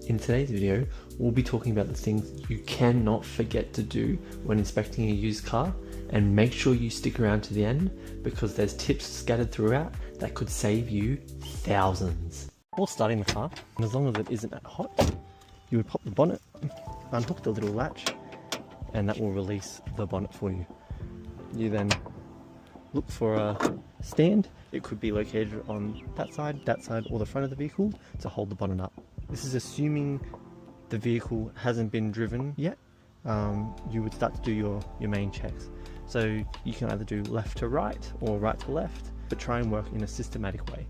In today's video, we'll be talking about the things you cannot forget to do when inspecting a used car, and make sure you stick around to the end because there's tips scattered throughout that could save you thousands. Before starting the car, and as long as it isn't that hot, you would pop the bonnet, unhook the little latch, and that will release the bonnet for you. You then look for a stand. It could be located on that side, or the front of the vehicle to hold the bonnet up. This is assuming the vehicle hasn't been driven yet. You would start to do your main checks. So you can either do left to right or right to left, but try and work in a systematic way.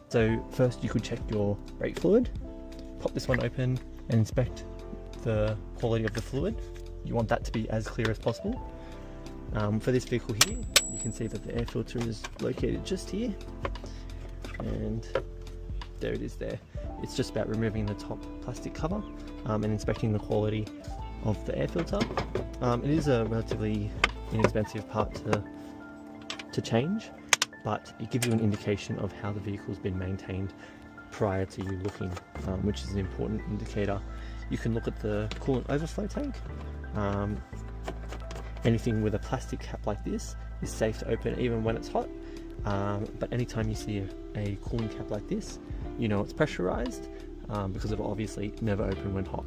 So first you could check your brake fluid, pop this one open and inspect the quality of the fluid. You want that to be as clear as possible. For this vehicle here, you can see that the air filter is located just here, and there it is there. It's just about removing the top plastic cover and inspecting the quality of the air filter. It is a relatively inexpensive part to change, but it gives you an indication of how the vehicle's been maintained prior to you looking, which is an important indicator. You can look at the coolant overflow tank. Anything with a plastic cap like this is safe to open even when it's hot, but anytime you see a cooling cap like this, you know it's pressurized because it'll obviously never open when hot.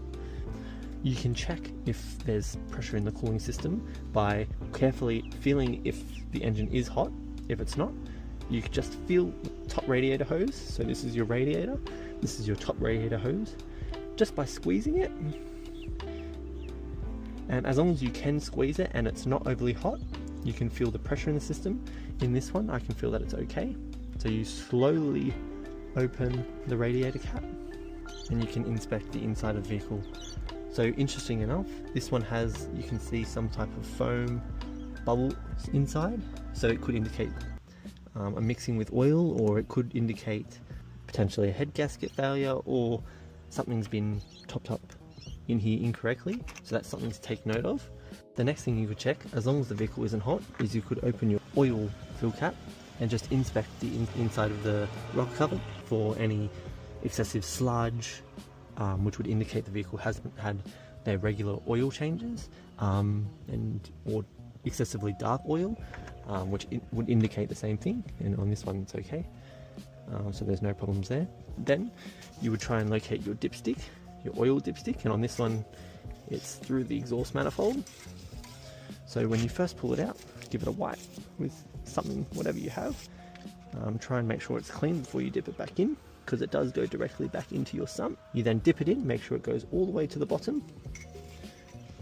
You can check if there's pressure in the cooling system by carefully feeling if the engine is hot. If it's not, you can just feel the top radiator hose. So this is your radiator, this is your top radiator hose. Just by squeezing it, and as long as you can squeeze it and it's not overly hot, you can feel the pressure in the system. In this one, I can feel that it's okay. So you slowly open the radiator cap and you can inspect the inside of the vehicle. So interesting enough, this one has, you can see some type of foam bubble inside. So it could indicate a mixing with oil, or it could indicate potentially a head gasket failure, or something's been topped up in here incorrectly. So that's something to take note of. The next thing you could check, as long as the vehicle isn't hot, is you could open your oil fill cap and just inspect the inside of the rocker cover for any excessive sludge, which would indicate the vehicle hasn't had their regular oil changes, or excessively dark oil, which would indicate the same thing, and on this one it's okay. So there's no problems there. Then you would try and locate your dipstick, your oil dipstick, and on this one it's through the exhaust manifold. So when you first pull it out, give it a wipe with something, whatever you have. Try and make sure it's clean before you dip it back in, because it does go directly back into your sump. You then dip it in, make sure it goes all the way to the bottom,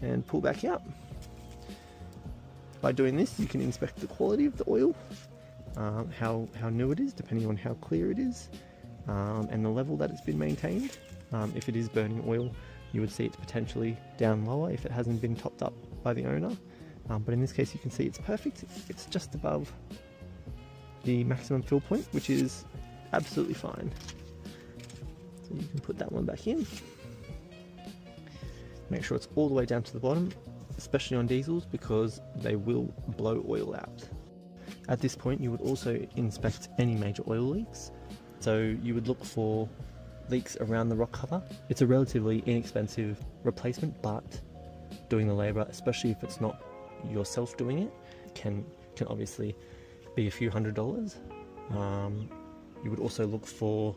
and pull back out. By doing this, you can inspect the quality of the oil, how new it is, depending on how clear it is, and the level that it's been maintained. If it is burning oil, you would see it's potentially down lower if it hasn't been topped up by the owner. But in this case, you can see it's perfect. It's just above the maximum fill point, which is absolutely fine. So you can put that one back in. Make sure it's all the way down to the bottom, especially on diesels, because they will blow oil out. At this point, you would also inspect any major oil leaks. So you would look for leaks around the rock cover. It's a relatively inexpensive replacement, but doing the labour, especially if it's not yourself doing it, can obviously be a few $100s. You would also look for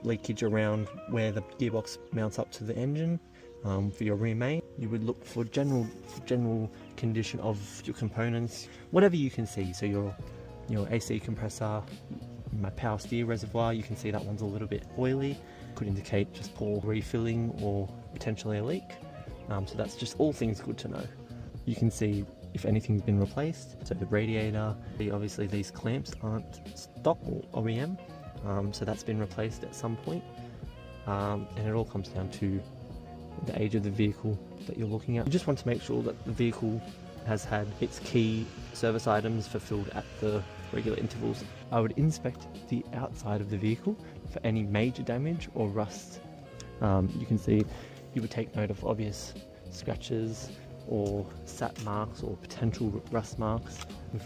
leakage around where the gearbox mounts up to the engine. For your rear main, you would look for general condition of your components, whatever you can see. So your AC compressor, my power steer reservoir, you can see that one's a little bit oily, could indicate just poor refilling or potentially a leak. So that's just all things good to know. You can see if anything's been replaced. So the radiator, obviously these clamps aren't stock or OEM, so that's been replaced at some point. And it all comes down to the age of the vehicle that you're looking at. You just want to make sure that the vehicle has had its key service items fulfilled at the regular intervals. I would inspect the outside of the vehicle for any major damage or rust. You can see, you would take note of obvious scratches or sat marks or potential rust marks,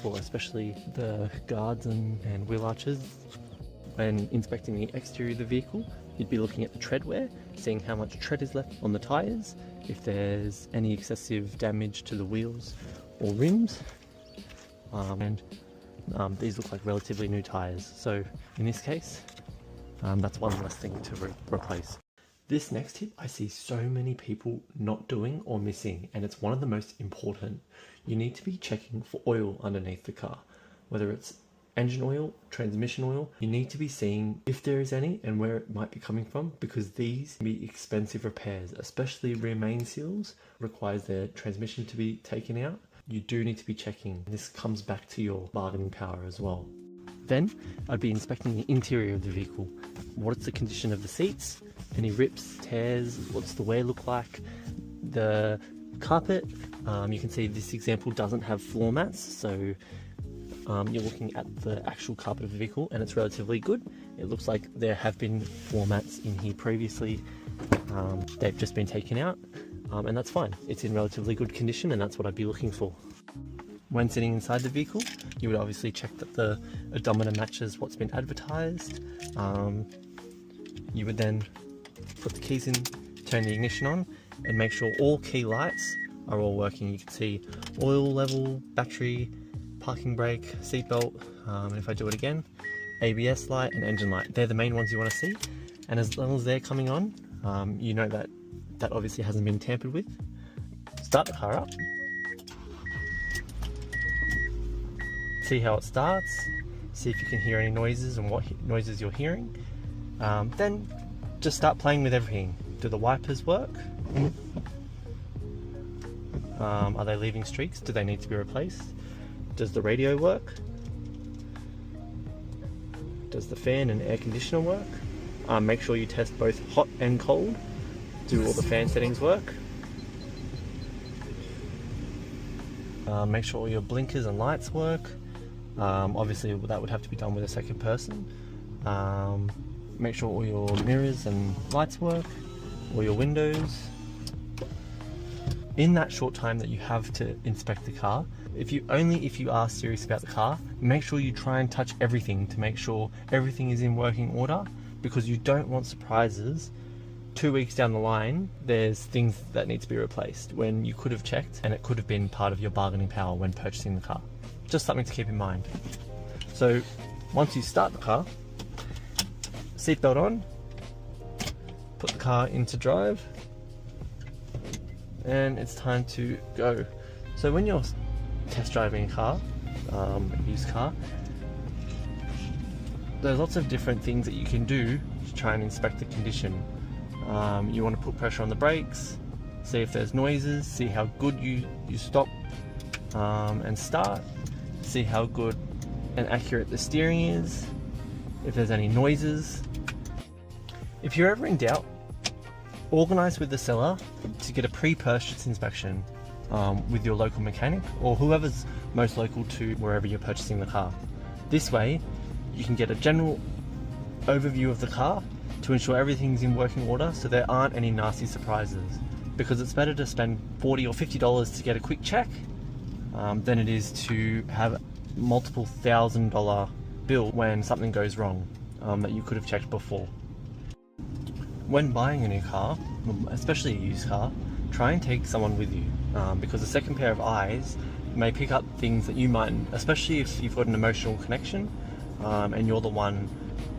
for especially the guards and wheel arches. When inspecting the exterior of the vehicle, you'd be looking at the tread wear, seeing how much tread is left on the tyres, if there's any excessive damage to the wheels or rims, and these look like relatively new tyres, so in this case that's one less thing to replace. This next tip I see so many people not doing or missing, and it's one of the most important. You need to be checking for oil underneath the car, whether it's engine oil, transmission oil. You need to be seeing if there is any and where it might be coming from, because these can be expensive repairs, especially rear main seals requires their transmission to be taken out. You do need to be checking. This comes back to your bargaining power as well. Then I'd be inspecting the interior of the vehicle. What's the condition of the seats? Any rips, tears? What's the wear look like? The carpet, you can see this example doesn't have floor mats, so you're looking at the actual carpet of the vehicle and it's relatively good. It looks like there have been floor mats in here previously. They've just been taken out, and that's fine. It's in relatively good condition, and that's what I'd be looking for. When sitting inside the vehicle, you would obviously check that the odometer matches what's been advertised. You would then put the keys in, turn the ignition on, and make sure all key lights are all working. You can see oil level, battery, parking brake, seatbelt, and if I do it again, ABS light and engine light. They're the main ones you want to see, and as long as they're coming on, you know that that obviously hasn't been tampered with. Start the car up. See how it starts, see if you can hear any noises and what noises you're hearing. Then just start playing with everything. Do the wipers work? Are they leaving streaks? Do they need to be replaced? Does the radio work? Does the fan and air conditioner work? Make sure you test both hot and cold. Do all the fan settings work? Make sure all your blinkers and lights work. Obviously that would have to be done with a second person. Make sure all your mirrors and lights work, all your windows. In that short time that you have to inspect the car, if you are serious about the car, make sure you try and touch everything to make sure everything is in working order, because you don't want surprises. 2 weeks down the line, there's things that need to be replaced when you could have checked and it could have been part of your bargaining power when purchasing the car. Just something to keep in mind. So once you start the car, seatbelt on, put the car into drive, and it's time to go. So when you're test driving a car, a used car, there's lots of different things that you can do to try and inspect the condition. You want to put pressure on the brakes, see if there's noises, see how good you stop and start, see how good and accurate the steering is, if there's any noises. If you're ever in doubt, organise with the seller to get a pre-purchase inspection with your local mechanic or whoever's most local to wherever you're purchasing the car. This way you can get a general overview of the car to ensure everything's in working order, so there aren't any nasty surprises, because it's better to spend $40 or $50 to get a quick check than it is to have multiple $1,000 bill when something goes wrong that you could have checked before. When buying a new car, especially a used car, try and take someone with you, because a second pair of eyes may pick up things that you mightn't, especially if you've got an emotional connection and you're the one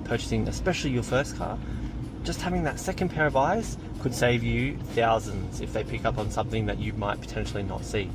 purchasing, especially your first car. Just having that second pair of eyes could save you thousands if they pick up on something that you might potentially not see.